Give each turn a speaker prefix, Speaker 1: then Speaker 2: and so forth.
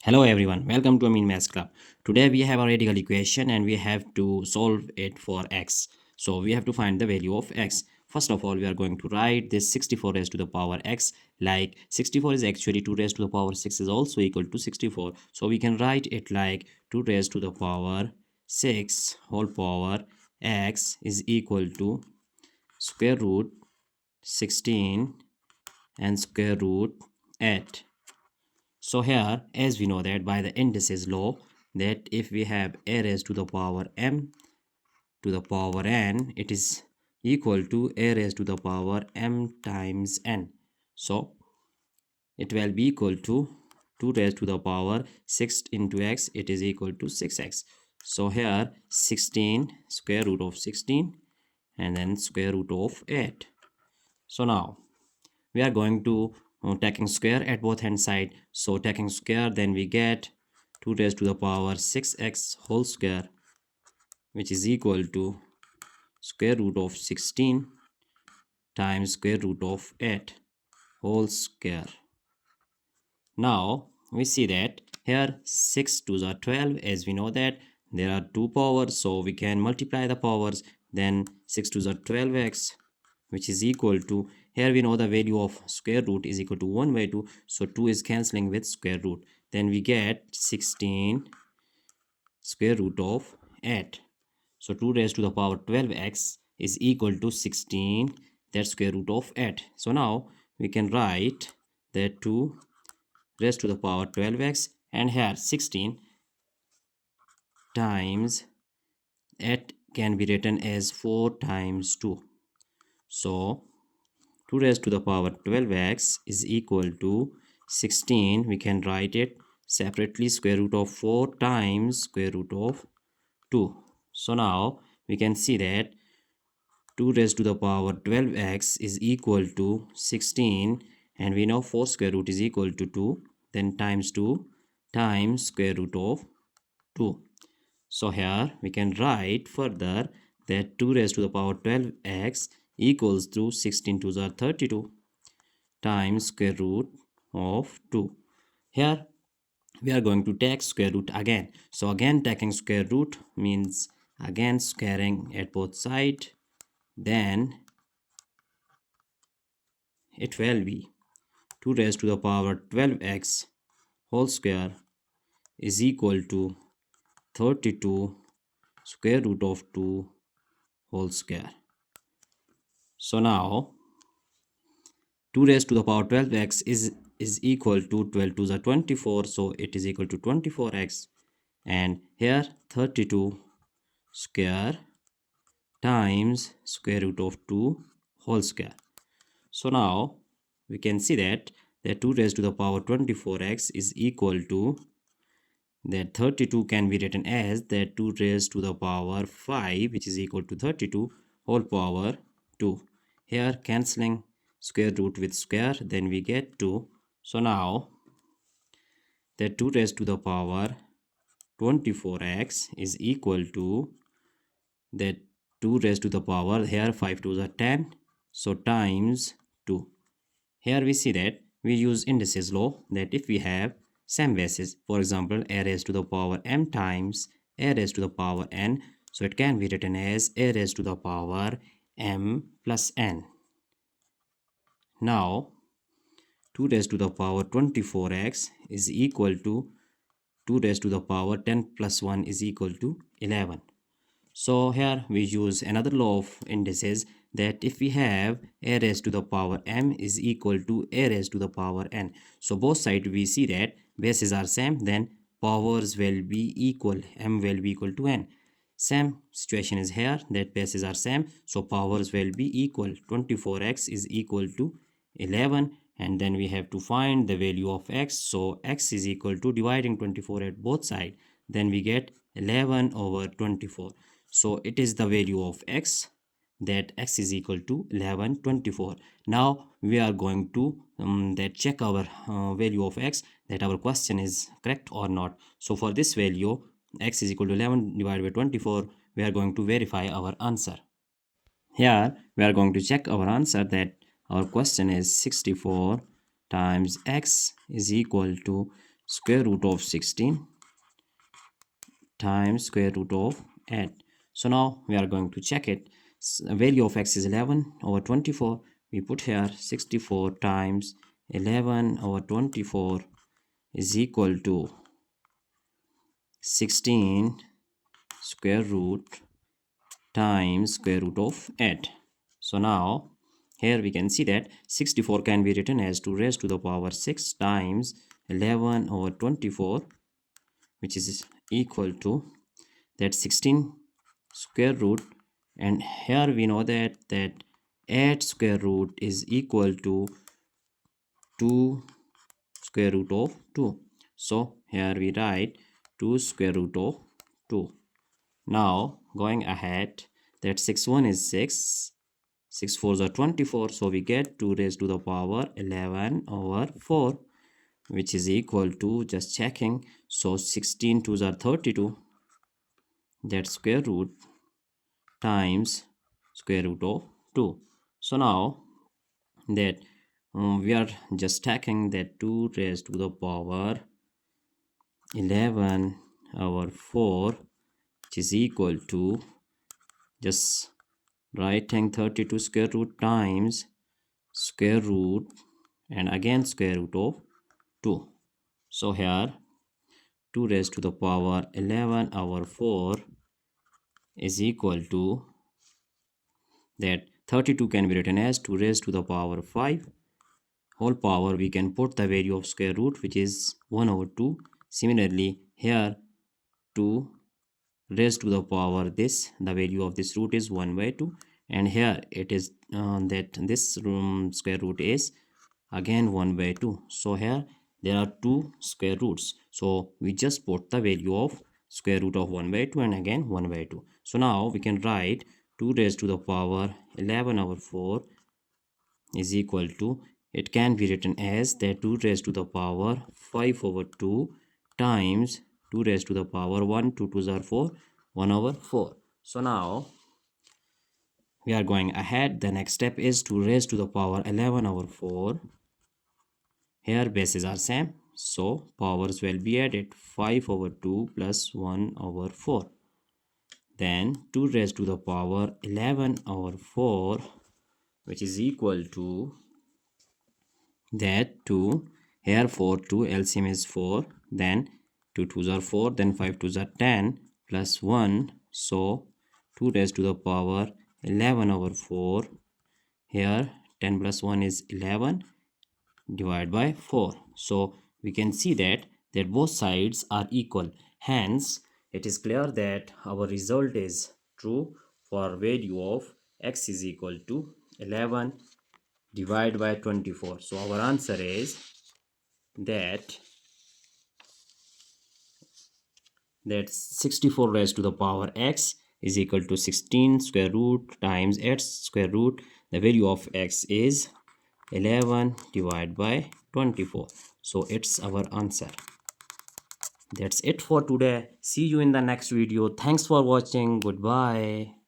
Speaker 1: Hello everyone, welcome to Amin Maths Club. Today we have a radical equation and we have to solve it for x. So we have to find the value of x. First of all, we are going to write this 64 raised to the power x, like 64 is actually 2 raised to the power 6 is also equal to 64. So we can write it like 2 raised to the power 6 whole power x is equal to square root 16 and square root 8. So here, as we know that by the indices law, that if we have a raised to the power m to the power n, it is equal to a raised to the power m times n. So it will be equal to 2 raised to the power 6 into x, it is equal to 6x. So here 16 square root of 16 and then square root of 8. So now we are going to taking square at both hand side. So taking square, then we get 2 raised to the power 6x whole square, which is equal to square root of 16 times square root of 8 whole square. Now we see that here 6 2s are 12, as we know that there are two powers, so we can multiply the powers. Then 6 2s are 12x, which is equal to, here we know the value of square root is equal to 1 by 2, so 2 is cancelling with square root. Then we get 16 square root of 8. So 2 raised to the power 12x is equal to 16, that's square root of 8. So now we can write that 2 raised to the power 12x, and here 16 times 8 can be written as 4 times 2. So 2 raised to the power 12x is equal to 16. We can write it separately, square root of 4 times square root of 2. So now we can see that 2 raised to the power 12x is equal to 16, and we know 4 square root is equal to 2, then times 2 times square root of 2. So here we can write further that 2 raised to the power 12x equals to 16 2s are 32 times square root of 2. Here we are going to take square root again. So again taking square root means again squaring at both sides. Then it will be 2 raised to the power 12x whole square is equal to 32 square root of 2 whole square. So now 2 raised to the power 12x is equal to 12 2s are 24, so it is equal to 24x, and here 32 square times square root of 2 whole square. So now we can see that 2 raised to the power 24x is equal to that 32 can be written as that 2 raised to the power 5, which is equal to 32 whole power 2. Here cancelling square root with square, then we get 2. So now that 2 raised to the power 24x is equal to that 2 raised to the power, here 5 2s are 10, so times 2. Here we see that we use indices law, that if we have same bases, for example a raised to the power m times a raised to the power n, so it can be written as a raised to the power m plus n. Now 2 raised to the power 24x is equal to 2 raised to the power 10 plus 1 is equal to 11. So here we use another law of indices, that if we have a raised to the power m is equal to a raised to the power n, so both sides we see that bases are same, then powers will be equal, m will be equal to n. Same situation is here, that bases are same, so powers will be equal. 24x is equal to 11, and then we have to find the value of x. So x is equal to, dividing 24 at both sides, then we get 11 over 24. So it is the value of x, that x is equal to 11/24. Now we are going to that check our value of x, that our question is correct or not. So for this value x is equal to 11 divided by 24, we are going to verify our answer. Here we are going to check our answer, that our question is 64 times x is equal to square root of 16 times square root of 8. So now we are going to check it. Value of x is 11 over 24. We put here 64 times 11 over 24 is equal to 16 square root times square root of 8. So now here we can see that 64 can be written as 2 raised to the power 6 times 11 over 24, which is equal to that 16 square root, and here we know that 8 square root is equal to 2 square root of 2. So here we write 2 square root of 2. Now going ahead, that 6 1 is 6, 6 4s are 24, so we get 2 raised to the power 11 over 4, which is equal to, just checking, so 16 2s are 32, that square root times square root of 2. So now that we are just taking that 2 raised to the power 11 over 4, which is equal to, just writing 32 square root times square root and again square root of 2. So here 2 raised to the power 11 over 4 is equal to, that 32 can be written as 2 raised to the power 5 whole power. We can put the value of square root, which is 1 over 2. Similarly here 2 raised to the power this, the value of this root is 1 by 2, and here it is that this square root is again 1 by 2. So here there are two square roots, so we just put the value of square root of 1 by 2 and again 1 by 2. So now we can write 2 raised to the power 11 over 4 is equal to, it can be written as that 2 raised to the power 5 over 2 times 2 raised to the power 1, 2 2s are 4, 1 over 4. So now we are going ahead. The next step is 2 raised to the power 11 over 4. Here bases are same, so powers will be added, 5 over 2 plus 1 over 4. Then 2 raised to the power 11 over 4, which is equal to that 2, here 4 2, LCM is 4, then 2 2s are 4, then 5 2s are 10 plus 1, so 2 raised to the power 11 over 4, here 10 plus 1 is 11 divided by 4. So we can see that both sides are equal, hence it is clear that our result is true for value of x is equal to 11 divided by 24. So our answer is that 64 raised to the power x is equal to 16 square root times 8 square root. The value of x is 11 divided by 24. So it's our answer. That's it for today. See you in the next video. Thanks for watching. Goodbye.